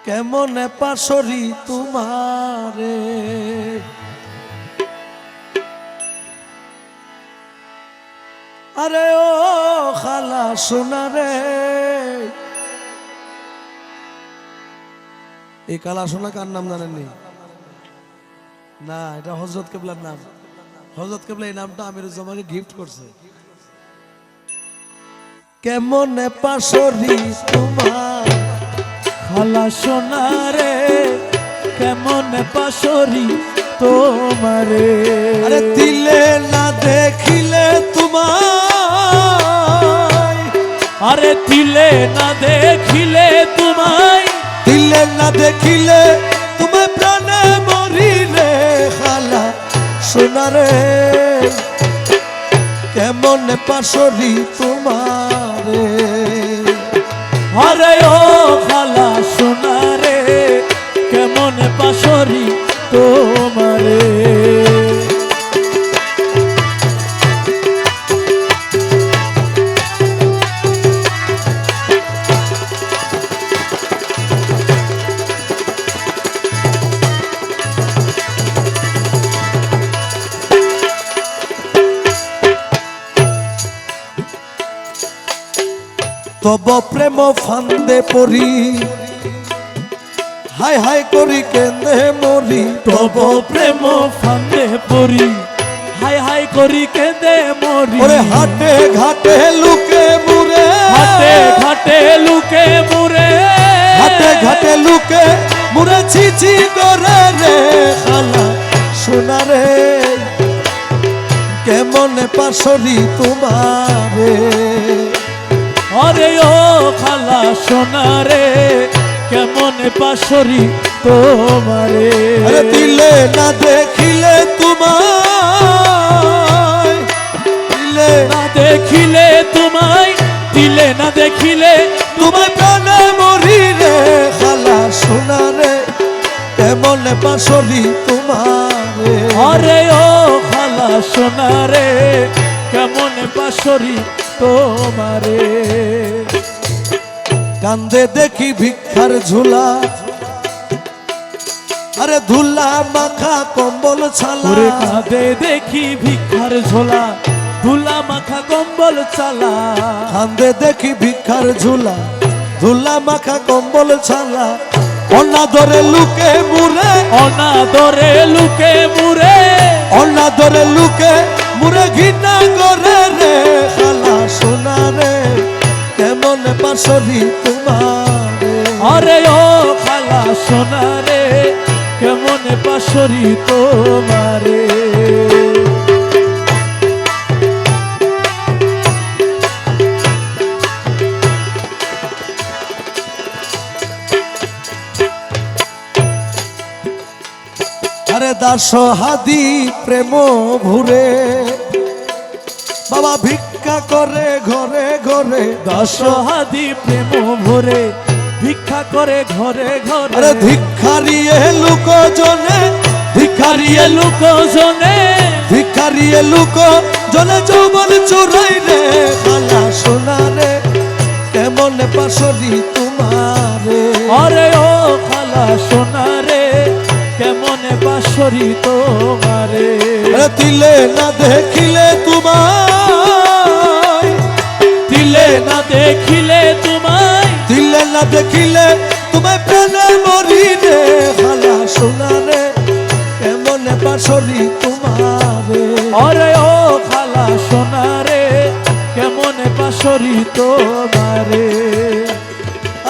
কেমনে পাশরি তোমারে আরে ও খালা সোনারে। এই কালা সোনা কার নাম জানেননি? না, এটা হযরত কেবলার নাম। হযরত কেবলা এই নামটা আমিরুজ্জামানকে গিফট করছে। কেমনে পাশরি তোমার খালা সোনারে, কেমনে পাশরি তোমারে। আরে দিলে না দেখিলে তোমায়, আরে দিলে না দেখিলে তোমায়, দিলে না দেখিলে তোমায় প্রাণে মরি রে খালা সোনারে। কেমনে পাশরি তোমারে আরে ও খালা সোনারে, কেমনে পাশরি তোমারে। তব প্রেম ফান্দে পড়ি, হাই হাই করি কেন্দে মরি। তব প্রেম ফান্দে পড়ি, হাই হাই করি কেঁদে মরি। ওরে হাটে ঘাটে লুকে মুরে, হাটে ঘাটে লুকে মুরে, হাটে ঘাটে লুকে মুরে ছিছি করে রে খালা সোনারে। কেমনে পাশরি তোমারে আরে ও খালা সোনারে, কেমনে পাশরি তোমারে। আরে দিলে না দেখিলে তোমায়, দিলে না দেখিলে তোমায়, দিলে না দেখিলে তোমায় প্রাণে মরি রে খালা সোনারে। কেমনে পাশরি তোমারে আরে ও খালা সোনারে, কেমনে পাশরি তোমারে। কান্দে দেখি ভিক্ষার ঝুলা, আরে ধুলা মাখা কম্বল ছালা। ওরে কাঁদে দেখি ভিক্ষার ঝোলা, ধুলা মাখা কম্বল চালা। কান্দে দেখি ভিক্ষার ঝুলা, ধুলা মাখা কম্বল ছালা। অনাদরে লুকে মুরে, অনাদরে লুকে মুরে, অনাদরে লুকে মুরে ঘৃণা করে রে খালা সোনারে। কেমনে পাশরি তোমারে আরে ও খালা সোনারে, কেমনে পাশরি তোমারে। আরে দাস হাদি প্রেম ভুরে, বাবা ভিক্ষা করে ঘরে ঘরে। দশহাদি প্রেম ভরে, ভিক্ষা করে ঘরে ঘরে। আরে ভিক্ষারিয়ে লুক জনে, ভিক্ষারিয়ে লোক জনে, ভিক্ষারিয়ে লুক জনে যৌবন চুরাই রে খালা সোনারে। কেমনে পাশরি তোমারে আরে ও খালা সোনারে, কেমনে পাশরি তোমারে। আরে দিলে না দেখিলে তোমায়, দিলে না দেখিলে তোমায়, দিলে না দেখিলে তোমায় প্রাণে মরি রে খালা সোনারে। কেমনে পাশরি তোমারে আরে ও খালা সোনারে, কেমনে পাশরি তোমারে।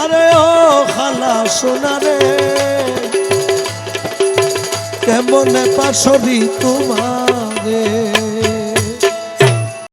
আরে ও খালা সোনারে, কেমনে পাশরি তোমার।